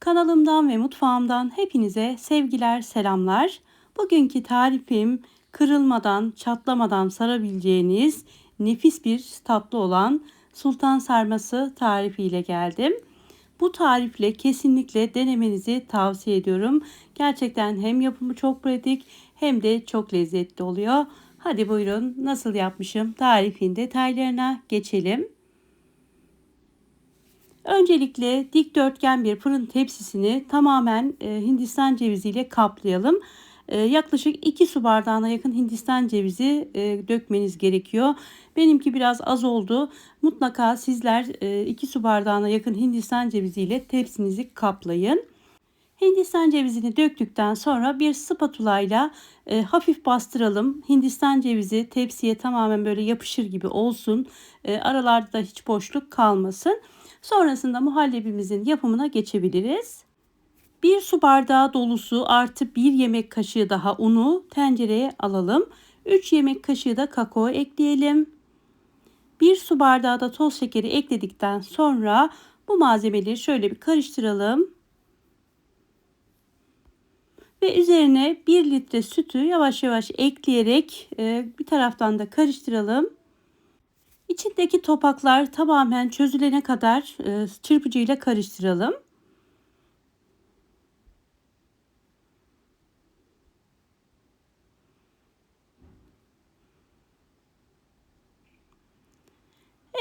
Kanalımdan ve mutfağımdan hepinize sevgiler, selamlar. Bugünkü tarifim kırılmadan, çatlamadan sarabileceğiniz nefis bir tatlı olan sultan sarması tarifiyle geldim. Bu tarifle kesinlikle denemenizi tavsiye ediyorum. Gerçekten hem yapımı çok pratik hem de çok lezzetli oluyor. Hadi buyurun, nasıl yapmışım tarifin detaylarına geçelim. Öncelikle dikdörtgen bir fırın tepsisini tamamen Hindistan cevizi ile kaplayalım. Yaklaşık 2 su bardağına yakın Hindistan cevizi dökmeniz gerekiyor. Benimki biraz az oldu. Mutlaka sizler 2 su bardağına yakın Hindistan cevizi ile tepsinizi kaplayın. Hindistan cevizini döktükten sonra bir spatula ile hafif bastıralım. Hindistan cevizi tepsiye tamamen böyle yapışır gibi olsun. Aralarda hiç boşluk kalmasın. Sonrasında muhallebimizin yapımına geçebiliriz. 1 su bardağı dolusu artı 1 yemek kaşığı daha unu tencereye alalım. 3 yemek kaşığı da kakao ekleyelim. 1 su bardağı da toz şekeri ekledikten sonra bu malzemeleri şöyle bir karıştıralım. Ve üzerine 1 litre sütü yavaş yavaş ekleyerek bir taraftan da karıştıralım. İçindeki topaklar tamamen çözülene kadar çırpıcıyla karıştıralım.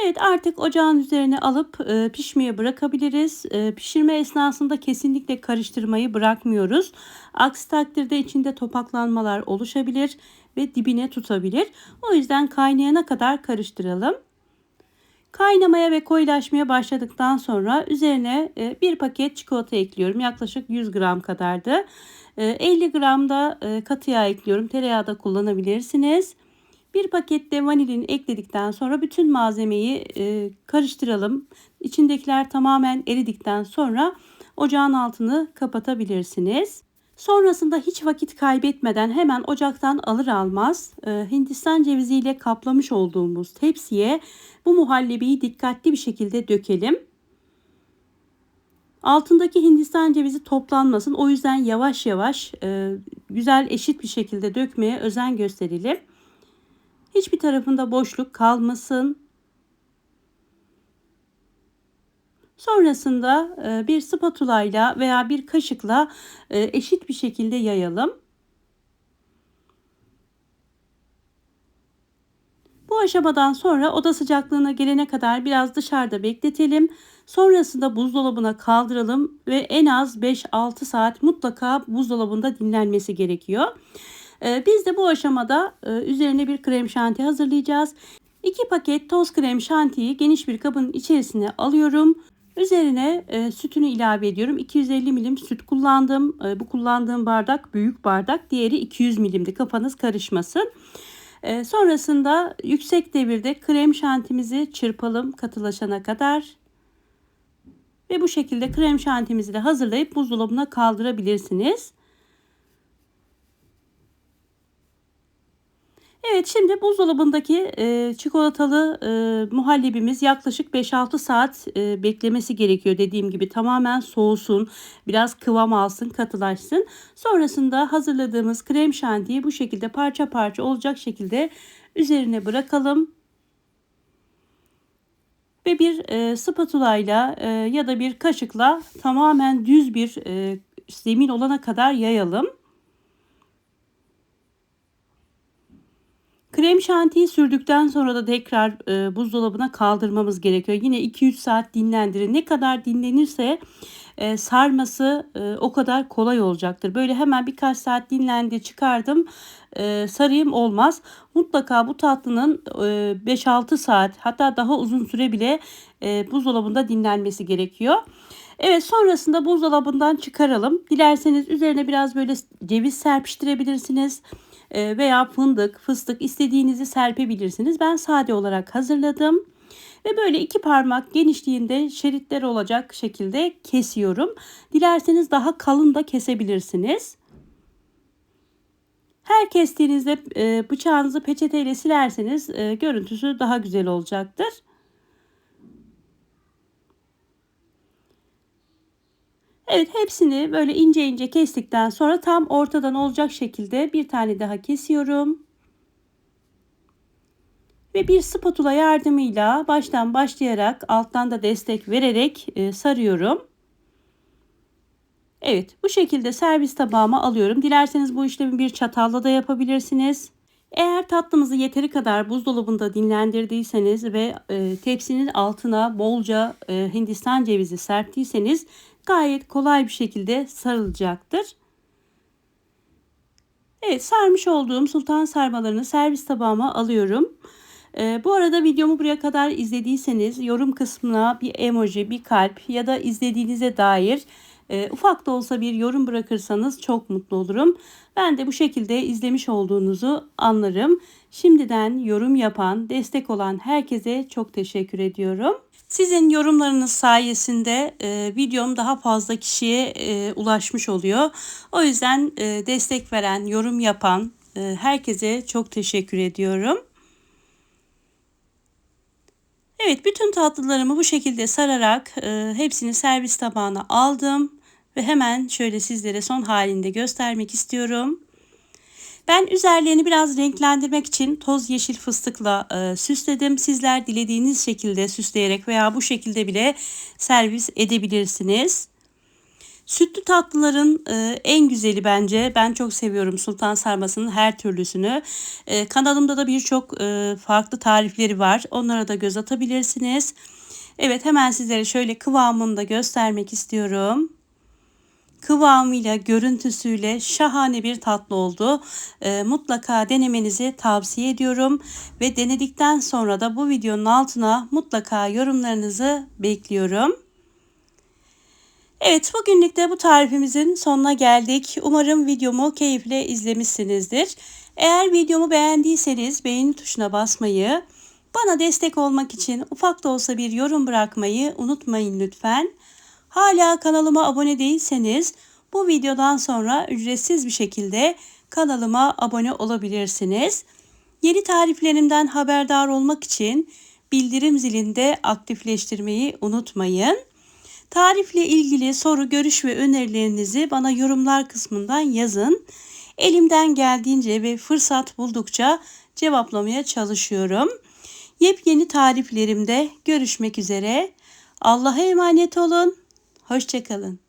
Evet, artık ocağın üzerine alıp pişmeye bırakabiliriz. Pişirme esnasında kesinlikle karıştırmayı bırakmıyoruz. Aksi takdirde içinde topaklanmalar oluşabilir ve dibine tutabilir. O yüzden kaynayana kadar karıştıralım. Kaynamaya ve koyulaşmaya başladıktan sonra üzerine bir paket çikolata ekliyorum. Yaklaşık 100 gram kadardı. 50 gram da katı yağ ekliyorum. Tereyağı da kullanabilirsiniz. Bir paket de vanilin ekledikten sonra bütün malzemeyi karıştıralım. İçindekiler tamamen eridikten sonra ocağın altını kapatabilirsiniz. Sonrasında hiç vakit kaybetmeden hemen ocaktan alır almaz Hindistan cevizi ile kaplamış olduğumuz tepsiye bu muhallebiyi dikkatli bir şekilde dökelim. Altındaki Hindistan cevizi toplanmasın. O yüzden yavaş yavaş güzel eşit bir şekilde dökmeye özen gösterelim. Hiçbir tarafında boşluk kalmasın. Sonrasında bir spatula ile veya bir kaşıkla eşit bir şekilde yayalım. Bu aşamadan sonra oda sıcaklığına gelene kadar biraz dışarıda bekletelim. Sonrasında buzdolabına kaldıralım ve en az 5-6 saat mutlaka buzdolabında dinlenmesi gerekiyor. Biz de bu aşamada üzerine bir krem şanti hazırlayacağız. 2 paket toz krem şantiyi geniş bir kabın içerisine alıyorum. Üzerine sütünü ilave ediyorum. 250 milim süt kullandım. Bu kullandığım bardak büyük bardak. Diğeri 200 milimdi. Kafanız karışmasın. Sonrasında yüksek devirde krem şantimizi çırpalım katılaşana kadar. Ve bu şekilde krem şantimizi de hazırlayıp buzdolabına kaldırabilirsiniz. Evet, şimdi buzdolabındaki çikolatalı muhallebimiz yaklaşık 5-6 saat beklemesi gerekiyor. Dediğim gibi tamamen soğusun, biraz kıvam alsın, katılaşsın. Sonrasında hazırladığımız krem şantiyi bu şekilde parça parça olacak şekilde üzerine bırakalım. Ve bir spatula ile ya da bir kaşıkla tamamen düz bir zemin olana kadar yayalım. Krem şantiyi sürdükten sonra da tekrar buzdolabına kaldırmamız gerekiyor. Yine 2-3 saat dinlendirin. Ne kadar dinlenirse sarması o kadar kolay olacaktır. Böyle hemen birkaç saat dinlendi çıkardım sarayım olmaz. Mutlaka bu tatlının 5-6 saat hatta daha uzun süre bile buzdolabında dinlenmesi gerekiyor. Evet, sonrasında buzdolabından çıkaralım. Dilerseniz üzerine biraz böyle ceviz serpiştirebilirsiniz. Veya fındık, fıstık istediğinizi serpebilirsiniz. Ben sade olarak hazırladım. Ve böyle 2 parmak genişliğinde şeritler olacak şekilde kesiyorum. Dilerseniz daha kalın da kesebilirsiniz. Her kestiğinizde bıçağınızı peçeteyle silerseniz görüntüsü daha güzel olacaktır. Evet, hepsini böyle ince ince kestikten sonra tam ortadan olacak şekilde bir tane daha kesiyorum. Ve bir spatula yardımıyla baştan başlayarak alttan da destek vererek sarıyorum. Evet, bu şekilde servis tabağıma alıyorum. Dilerseniz bu işlemi bir çatalla da yapabilirsiniz. Eğer tatlımızı yeteri kadar buzdolabında dinlendirdiyseniz ve tepsinin altına bolca Hindistan cevizi serptiyseniz gayet kolay bir şekilde sarılacaktır. Evet, sarmış olduğum sultan sarmalarını servis tabağıma alıyorum. Bu arada videomu buraya kadar izlediyseniz yorum kısmına bir emoji, bir kalp ya da izlediğinize dair ufak da olsa bir yorum bırakırsanız çok mutlu olurum. Ben de bu şekilde izlemiş olduğunuzu anlarım. Şimdiden yorum yapan, destek olan herkese çok teşekkür ediyorum. Sizin yorumlarınız sayesinde videom daha fazla kişiye ulaşmış oluyor. O yüzden destek veren, yorum yapan herkese çok teşekkür ediyorum. Evet, bütün tatlılarımı bu şekilde sararak hepsini servis tabağına aldım ve hemen şöyle sizlere son halinde göstermek istiyorum. Ben üzerlerini biraz renklendirmek için toz yeşil fıstıkla süsledim. Sizler dilediğiniz şekilde süsleyerek veya bu şekilde bile servis edebilirsiniz. Sütlü tatlıların en güzeli bence. Ben çok seviyorum sultan sarmasının her türlüsünü. Kanalımda da birçok farklı tarifleri var. Onlara da göz atabilirsiniz. Evet, hemen sizlere şöyle kıvamını da göstermek istiyorum. Kıvamıyla, görüntüsüyle şahane bir tatlı oldu. Mutlaka denemenizi tavsiye ediyorum. Ve denedikten sonra da bu videonun altına mutlaka yorumlarınızı bekliyorum. Evet, bugünlük de bu tarifimizin sonuna geldik. Umarım videomu keyifle izlemişsinizdir. Eğer videomu beğendiyseniz beğeni tuşuna basmayı, bana destek olmak için ufak da olsa bir yorum bırakmayı unutmayın lütfen. Hala kanalıma abone değilseniz bu videodan sonra ücretsiz bir şekilde kanalıma abone olabilirsiniz. Yeni tariflerimden haberdar olmak için bildirim zilini de aktifleştirmeyi unutmayın. Tarifle ilgili soru, görüş ve önerilerinizi bana yorumlar kısmından yazın. Elimden geldiğince ve fırsat buldukça cevaplamaya çalışıyorum. Yepyeni tariflerimde görüşmek üzere. Allah'a emanet olun. Hoşça kalın.